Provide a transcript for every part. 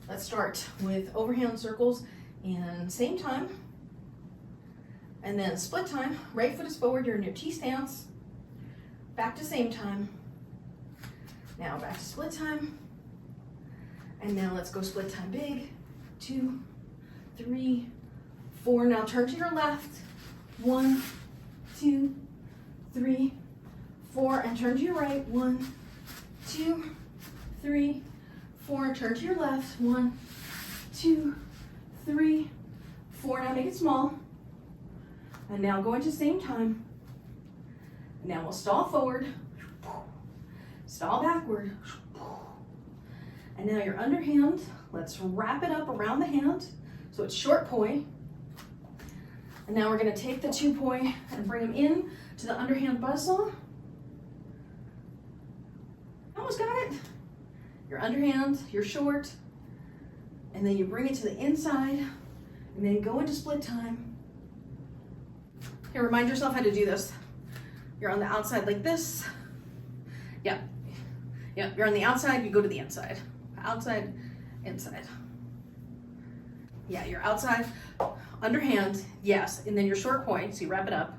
Let's start with overhand circles and same time. And then split time, right foot is forward, you're in your T stance. Back to same time. Now back to split time. And now let's go split time big. 2, 3, 4. Now turn to your left. 1, 2, 3, 4. And turn to your right. 1, 2, 3, 4. Turn to your left. 1, 2, 3, 4. Now make it small. And now go into same time. Now we'll stall forward, stall backward. And now your underhand, let's wrap it up around the hand. So it's short poi. And now we're gonna take the 2 poi and bring them in to the underhand buzzsaw. Almost got it. Your underhand, your short, and then you bring it to the inside, and then go into split time. Here, remind yourself how to do this. You're on the outside like this. Yep. Yep, you're on the outside, you go to the inside. Outside, inside. Yeah, you're outside, underhand, yes, and then your short point, so you wrap it up.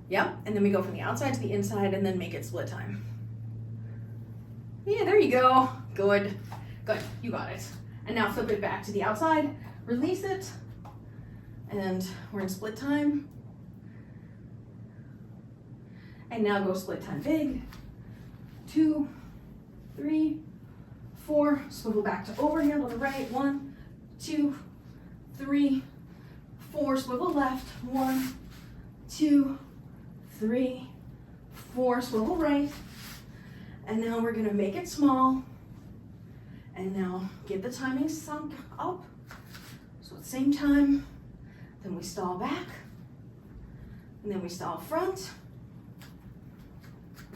Yep, and then we go from the outside to the inside and then make it split time. Yeah, there you go. Good, good, you got it. And now flip it back to the outside, release it, and we're in split time. And now go split time big. 2, 3, 4. Swivel back to overhand on the right. 1, 2, 3, 4. Swivel left. 1, 2, 3, 4. Swivel right. And now we're gonna make it small. And now get the timing sunk up. So at the same time, then we stall back. And then we stall front.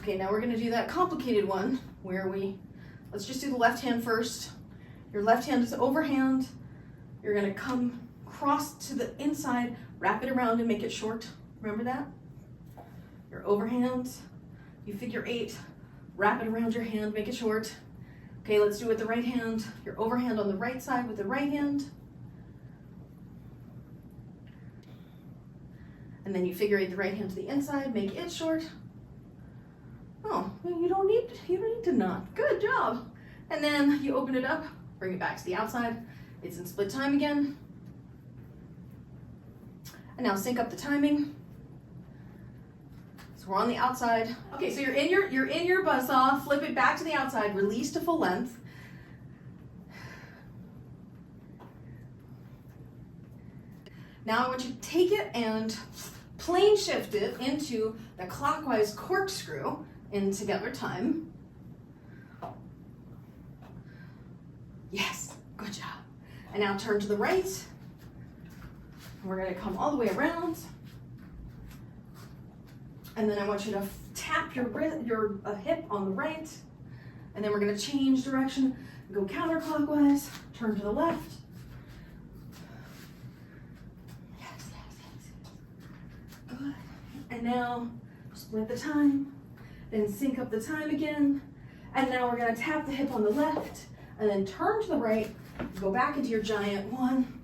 Okay, now we're gonna do that complicated one where let's just do the left hand first. Your left hand is overhand. You're gonna come cross to the inside, wrap it around and make it short. Remember that? Your overhand, you figure 8, wrap it around your hand, make it short. Okay, let's do it with the right hand. Your overhand on the right side with the right hand. And then you figure 8 the right hand to the inside, make it short. Oh, you don't need to knot. Good job. And then you open it up, bring it back to the outside. It's in split time again. And now sync up the timing. So we're on the outside. Okay, so you're in your buzzsaw, flip it back to the outside, release to full length. Now I want you to take it and plane shift it into the clockwise corkscrew in together time. Yes, good job. And now turn to the right. We're gonna come all the way around. And then I want you to tap your hip on the right. And then we're gonna change direction, go counterclockwise, turn to the left. Yes, yes, yes, yes. Good. And now split the time. Then sync up the time again. And now we're gonna tap the hip on the left and then turn to the right, go back into your giant. 1,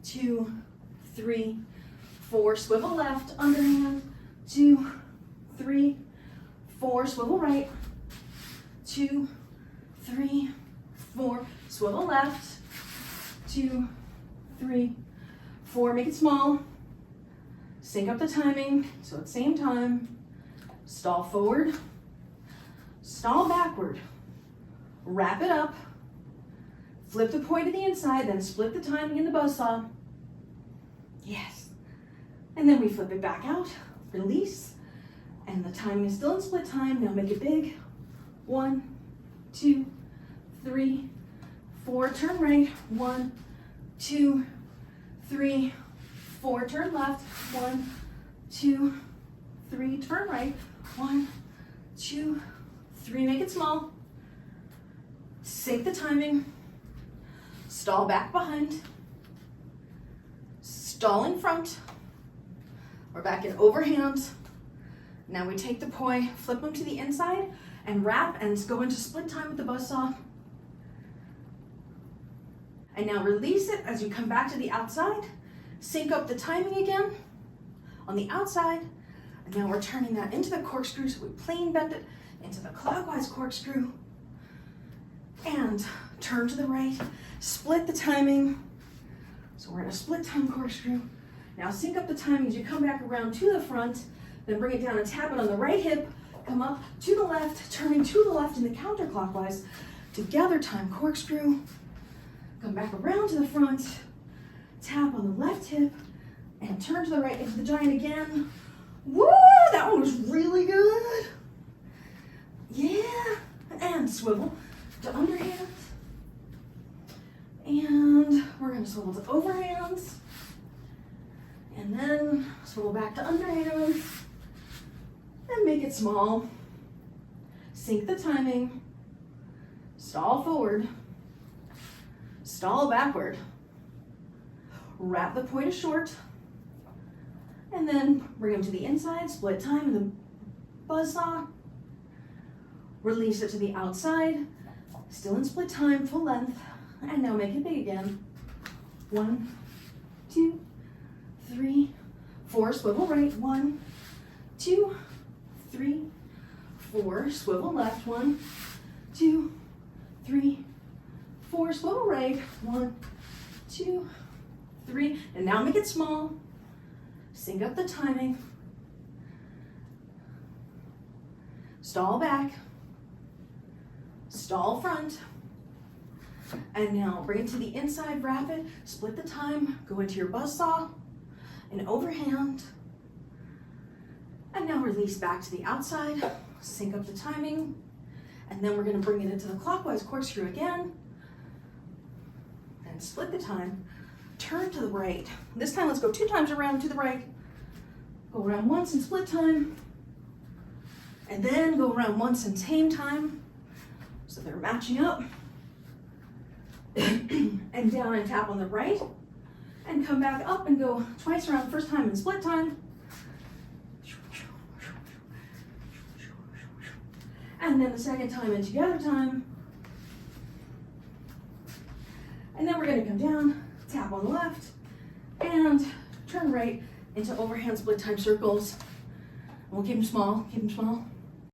2, 3, 4, swivel left, underhand. 2, 3, 4, swivel right. 2, 3, 4, swivel left. 2, 3, 4, make it small. Sync up the timing, so at the same time. Stall forward, stall backward, wrap it up, flip the point to the inside, then split the timing in the buzzsaw. Yes. And then we flip it back out, release, and the timing is still in split time. Now make it big. 1, 2, 3, 4, turn right. 1, 2, 3, 4, turn left. 1, 2, 3, turn right. 1, 2, 3, make it small. Sync the timing. Stall back behind. Stall in front. We're back in overhand. Now we take the poi, flip them to the inside, and wrap and go into split time with the buzzsaw. And now release it as you come back to the outside. Sync up the timing again on the outside. And now we're turning that into the corkscrew, so we plane bend it into the clockwise corkscrew. And turn to the right, split the timing. So we're in a split time corkscrew. Now sync up the timing as you come back around to the front, then bring it down and tap it on the right hip, come up to the left, turning to the left in the counterclockwise, together time corkscrew, come back around to the front, tap on the left hip, and turn to the right into the giant again. Woo, that one was really good. Yeah, and swivel to underhand. And we're gonna swivel to overhands. And then swivel back to underhands. And make it small. Sync the timing. Stall forward. Stall backward. Wrap the point short. And then bring them to the inside, split time in the buzzsaw. Release it to the outside, still in split time, full length. And now make it big again. 1, 2, 3, 4, swivel right. 1, 2, 3, 4, swivel left. 1, 2, 3, 4, swivel right. 1, 2, 3, and now make it small. Sync up the timing. Stall back. Stall front. And now bring it to the inside, wrap it, split the time, go into your buzzsaw, and overhand. And now release back to the outside, sync up the timing, and then we're gonna bring it into the clockwise corkscrew again, and split the time, turn to the right. This time let's go 2 times around to the right, go around once in split time, and then go around once in tame time, so they're matching up. And down and tap on the right, and come back up and go twice around, first time in split time. And then the second time in together time. And then we're gonna come down, tap on the left, and turn right into overhand split time circles. We'll keep them small, keep them small.